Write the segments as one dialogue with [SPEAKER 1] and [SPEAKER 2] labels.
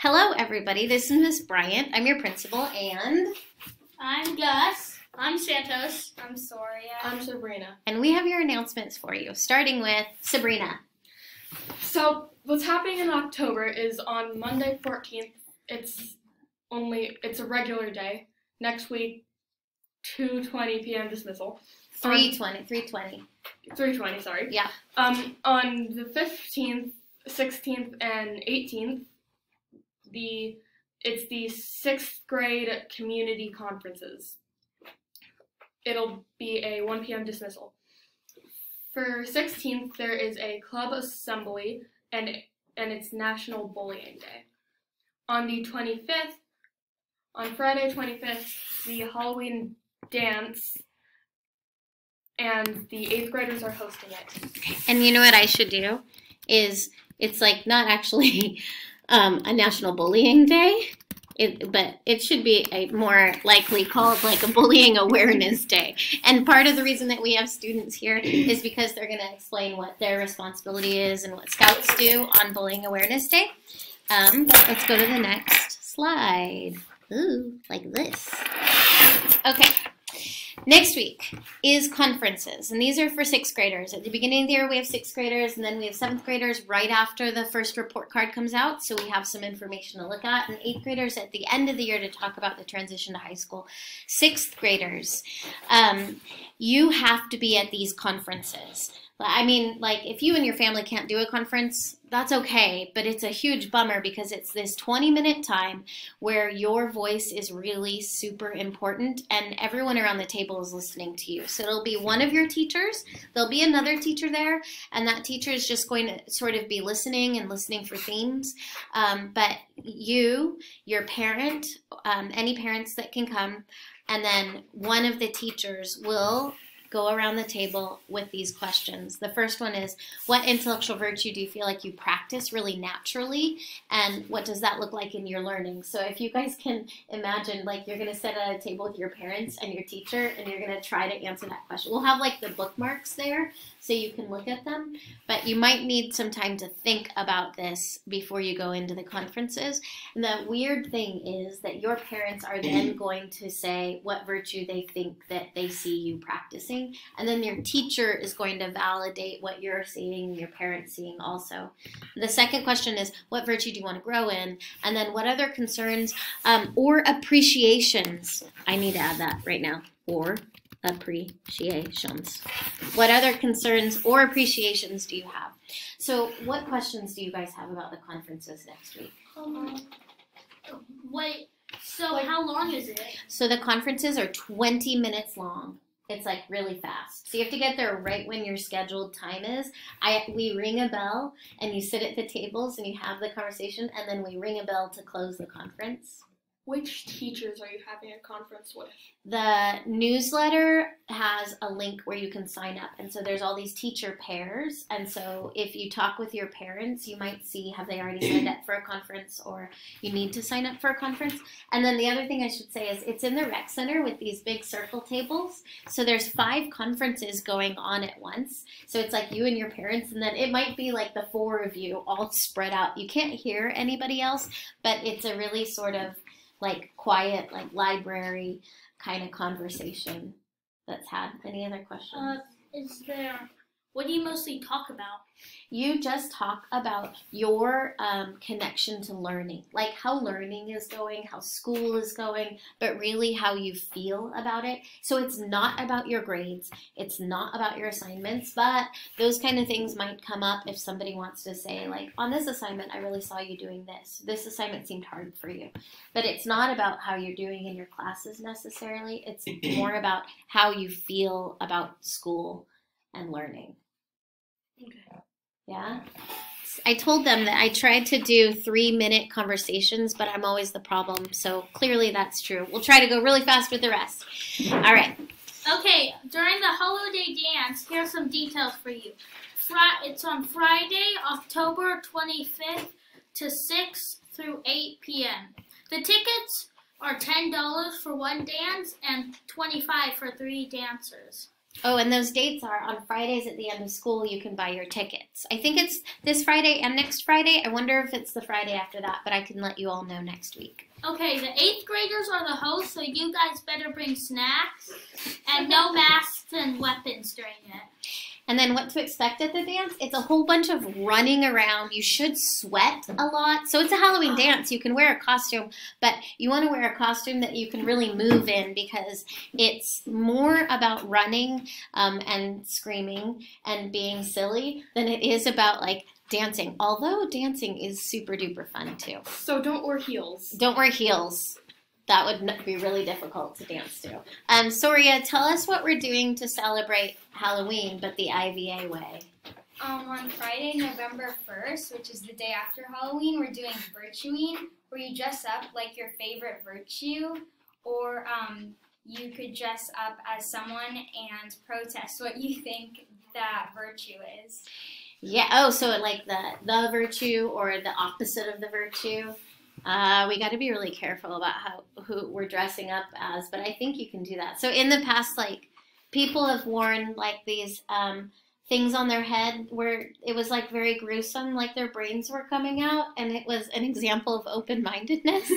[SPEAKER 1] Hello, everybody. This is Miss Bryant. I'm your principal, and
[SPEAKER 2] I'm Gus. I'm Santos.
[SPEAKER 3] I'm Soria.
[SPEAKER 4] I'm Sabrina.
[SPEAKER 1] And we have your announcements for you, starting with Sabrina.
[SPEAKER 4] So what's happening in October is on Monday 14th. It's a regular day. Next week, 2:20 p.m. dismissal.
[SPEAKER 1] 3:20.
[SPEAKER 4] 3:20. Sorry.
[SPEAKER 1] Yeah.
[SPEAKER 4] On the 15th, 16th, and 18th, it's the 6th grade community conferences. It'll be a 1 p.m. dismissal. For 16th, there is a club assembly, and it's National Bullying Day. On the 25th, on Friday 25th, the Halloween dance, and the 8th graders are hosting it.
[SPEAKER 1] And you know what I should do? It's like not actually a National Bullying Day, but it should be a more likely called like a Bullying Awareness Day. And part of the reason that we have students here is because they're going to explain what their responsibility is and what Scouts do on Bullying Awareness Day. Let's go to the next slide. Ooh, like this. Okay. Next week is conferences, and these are for 6th graders. At the beginning of the year, we have 6th graders, and then we have 7th graders right after the first report card comes out, so we have some information to look at, and 8th graders at the end of the year to talk about the transition to high school. 6th graders, you have to be at these conferences. I mean, like, if you and your family can't do a conference, that's okay, but it's a huge bummer because it's this 20-minute time where your voice is really super important and everyone around the table is listening to you. So it'll be one of your teachers, there'll be another teacher there, and that teacher is just going to sort of be listening and listening for themes. But you, your parent, any parents that can come, and then one of the teachers will go around the table with these questions. The first one is, what intellectual virtue do you feel like you practice really naturally? And what does that look like in your learning? So if you guys can imagine, like, you're going to sit at a table with your parents and your teacher, and you're going to try to answer that question. We'll have, like, the bookmarks there so you can look at them. But you might need some time to think about this before you go into the conferences. And the weird thing is that your parents are then going to say what virtue they think that they see you practicing. And then your teacher is going to validate what you're seeing, your parents seeing also. The second question is, what virtue do you want to grow in? And then what other concerns or appreciations? I need to add that right now. Or appreciations. What other concerns or appreciations do you have? So what questions do you guys have about the conferences next week?
[SPEAKER 2] How long is it?
[SPEAKER 1] So the conferences are 20 minutes long. It's like really fast. So you have to get there right when your scheduled time is. We ring a bell and you sit at the tables and you have the conversation, and then we ring a bell to close the conference.
[SPEAKER 4] Which teachers are you having a conference with?
[SPEAKER 1] The newsletter has a link where you can sign up. And so there's all these teacher pairs. And so if you talk with your parents, you might see, have they already signed up for a conference, or you need to sign up for a conference. And then the other thing I should say is it's in the rec center with these big circle tables. So there's 5 conferences going on at once. So it's like you and your parents, and then it might be like the 4 of you all spread out. You can't hear anybody else, but it's a really sort of like quiet, like library kind of conversation that's had. Any other questions?
[SPEAKER 2] What do you mostly talk about?
[SPEAKER 1] You just talk about your connection to learning, like how learning is going, how school is going, but really how you feel about it. So it's not about your grades, it's not about your assignments, but those kind of things might come up if somebody wants to say, like, on this assignment, I really saw you doing this. This assignment seemed hard for you. But it's not about how you're doing in your classes necessarily. It's more about how you feel about school and learning.
[SPEAKER 2] Okay.
[SPEAKER 1] Yeah. I told them that I tried to do 3-minute conversations, but I'm always the problem. So clearly that's true. We'll try to go really fast with the rest. All right.
[SPEAKER 2] Okay, during the holiday dance, here's some details for you. It's on Friday, October 25th to 6 through 8 p.m. The tickets are $10 for one dance and $25 for 3 dancers.
[SPEAKER 1] Oh, and those dates are on Fridays at the end of school. You can buy your tickets. I think it's this Friday and next Friday. I wonder if it's the Friday after that, but I can let you all know next week.
[SPEAKER 2] Okay, the 8th graders are the hosts, so you guys better bring snacks and no masks and weapons during it.
[SPEAKER 1] And then what to expect at the dance? It's a whole bunch of running around. You should sweat a lot. So it's a Halloween dance. You can wear a costume, but you want to wear a costume that you can really move in because it's more about running and screaming and being silly than it is about like dancing. Although dancing is super duper fun too.
[SPEAKER 4] So don't wear heels.
[SPEAKER 1] Don't wear heels. That would be really difficult to dance to. Soria, tell us what we're doing to celebrate Halloween, but the IVA way.
[SPEAKER 3] On Friday, November 1st, which is the day after Halloween, we're doing Virtuing, where you dress up like your favorite virtue, or you could dress up as someone and protest what you think that virtue is.
[SPEAKER 1] Yeah. Oh, so like the virtue or the opposite of the virtue. We got to be really careful about who we're dressing up as, but I think you can do that. So in the past, like people have worn like these things on their head where it was like very gruesome, like their brains were coming out, and it was an example of open-mindedness.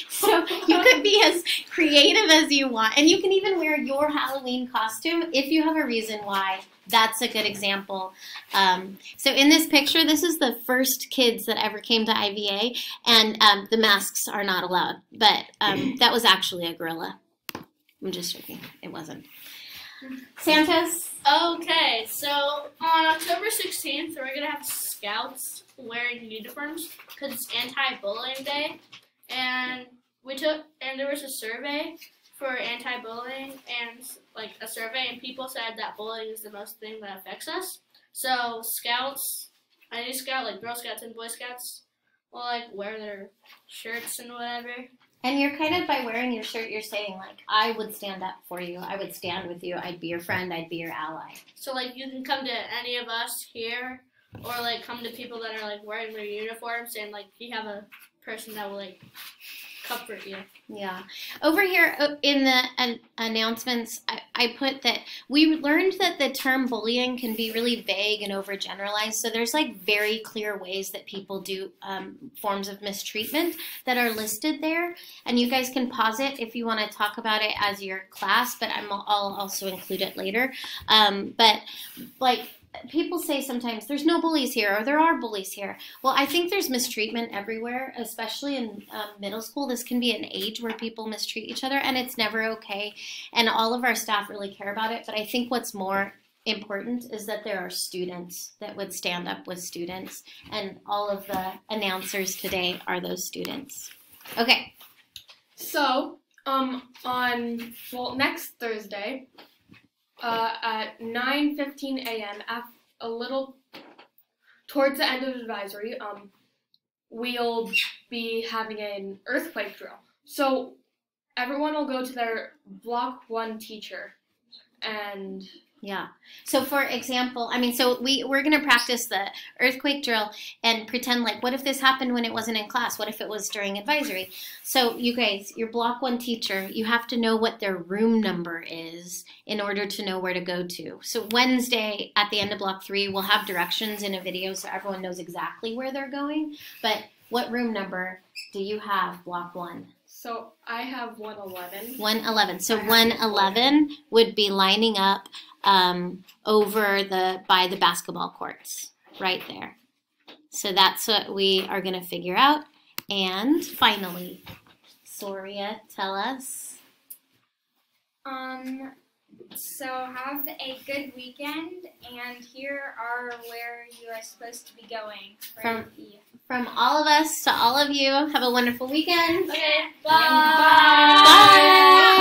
[SPEAKER 1] So you could be as creative as you want, and you can even wear your Halloween costume if you have a reason why. That's a good example. So in this picture, this is the first kids that ever came to IVA, and the masks are not allowed. But that was actually a gorilla. I'm just joking. It wasn't. Santos?
[SPEAKER 2] Okay, so on October 16th, we're going to have scouts wearing uniforms because it's anti-bullying day. And there was a survey for anti-bullying and like a survey, and people said that bullying is the most thing that affects us. So scouts, any scout, like Girl Scouts and Boy Scouts, will like wear their shirts and whatever.
[SPEAKER 1] And you're kind of, by wearing your shirt, you're saying like, I would stand up for you. I would stand with you. I'd be your friend. I'd be your ally.
[SPEAKER 2] So like you can come to any of us here, or like come to people that are like wearing their uniforms, and like you have a person that will like comfort you.
[SPEAKER 1] Yeah. Over here in the announcements, I put that we learned that the term bullying can be really vague and overgeneralized. So there's like very clear ways that people do forms of mistreatment that are listed there. And you guys can pause it if you want to talk about it as your class, but I'll also include it later. But like, people say sometimes there's no bullies here or there are bullies here. Well, I think there's mistreatment everywhere, especially in middle school. This can be an age where people mistreat each other, and it's never okay. And all of our staff really care about it. But I think what's more important is that there are students that would stand up with students, and all of the announcers today are those students. Okay.
[SPEAKER 4] So, next Thursday, at 9:15 a.m., a little towards the end of advisory, we'll be having an earthquake drill. So everyone will go to their Block 1 teacher, and
[SPEAKER 1] yeah. So for example, I mean, so we're going to practice the earthquake drill and pretend like, what if this happened when it wasn't in class? What if it was during advisory? So you guys, your Block 1 teacher, you have to know what their room number is in order to know where to go to. So Wednesday at the end of Block 3, we'll have directions in a video so everyone knows exactly where they're going. But what room number do you have, Block 1?
[SPEAKER 4] So I have 111.
[SPEAKER 1] 111. So 111 would be lining up by the basketball courts, right there. So that's what we are going to figure out. And finally, Soria, tell us.
[SPEAKER 3] So have a good weekend, and here are where you are supposed to be going.
[SPEAKER 1] From all of us to all of you, have a wonderful weekend.
[SPEAKER 2] Okay,
[SPEAKER 3] Bye.
[SPEAKER 1] Bye.